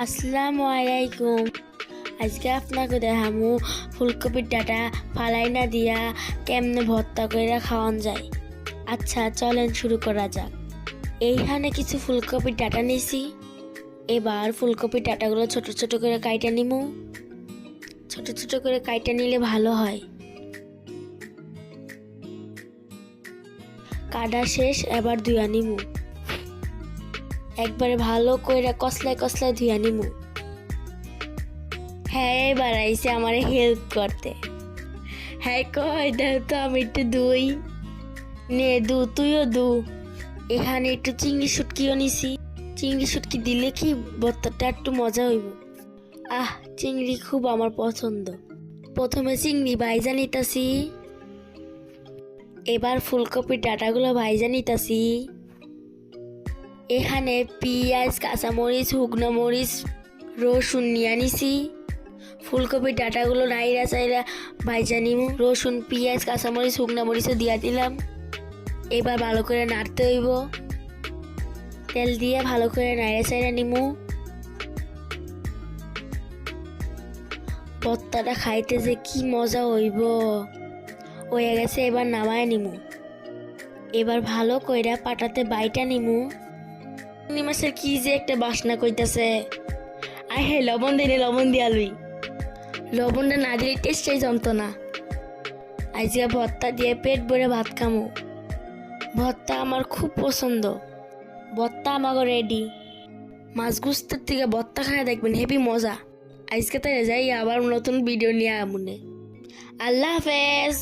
আসসালামু আলাইকুম। আজকে আপনাকে দেখামু ফুলকপির ডাটা ফালাই না দিয়া কেমনে ভর্তা করে খাওয়ান যায়। আচ্ছা চলেন শুরু করা যাক। এইখানে কিছু ফুলকপির ডাটা নিছি। এবার ফুলকপির ডাটাগুলো ছোট ছোট করে কাইটা নিমু। ছোট ছোট করে কাইটা নিলে ভালো হয়। কাটা শেষ, এবার ধুয়া নিমু। একবারে ভালো করে কসলায় কসলায় ধুয়া নিমু। হ্যাঁ এবার আইসে আমার হেল্প করতে। হ্যাঁ কয় দাও তো আমি একটু দুই নে দু, তুইও দু। এখানে একটু চিংড়ি শুটকিও নিছি। চিংড়ি শুটকি দিলে কি ভর্তাটা একটু মজা হইব। চিংড়ি খুব আমার পছন্দ। প্রথমে চিংড়ি ভাইজা নিতাছি। এবার ফুলকপির ডাটাগুলো ভাইজা নিতাছি। এখানে পেঁয়াজ, কাঁচামরিচ, শুকনো মরিচ, রসুন নিয়ে নিছি। ফুলকপির ডাটাগুলো নাইরা চাইরা ভাইজা নিমু। রসুন, পেঁয়াজ, কাঁচামরিচ, শুকনো মরিচও দিয়া দিলাম। এবার ভালো করে নাড়তে হইব। তেল দিয়ে ভালো করে নাইরা চাইরা নিমু। ভর্তাটা খাইতে যে কি মজা হইব। হয়ে গেছে, এবার নামায় নিমু। এবার ভালো কইরা পাটাতে বাইটা নিমু। চিংড়ি মাছের কি যে একটা বাসনা কইতাছে। হে লবণ দিলে লবণ দিয়া লুই। লবণটা না দিলে টেস্টটাই জমতো না। আজকে ভর্তা দিয়ে পেট ভরে ভাত খামু। ভর্তা আমার খুব পছন্দ। ভর্তা আমাকে রেডি। মাছ গুস্তের থেকে ভর্তা খায় দেখবেন হেভি মজা। আজকে তাই যাই, আবার নতুন ভিডিও নিয়ে আমুনে। আল্লাহ হাফেজ।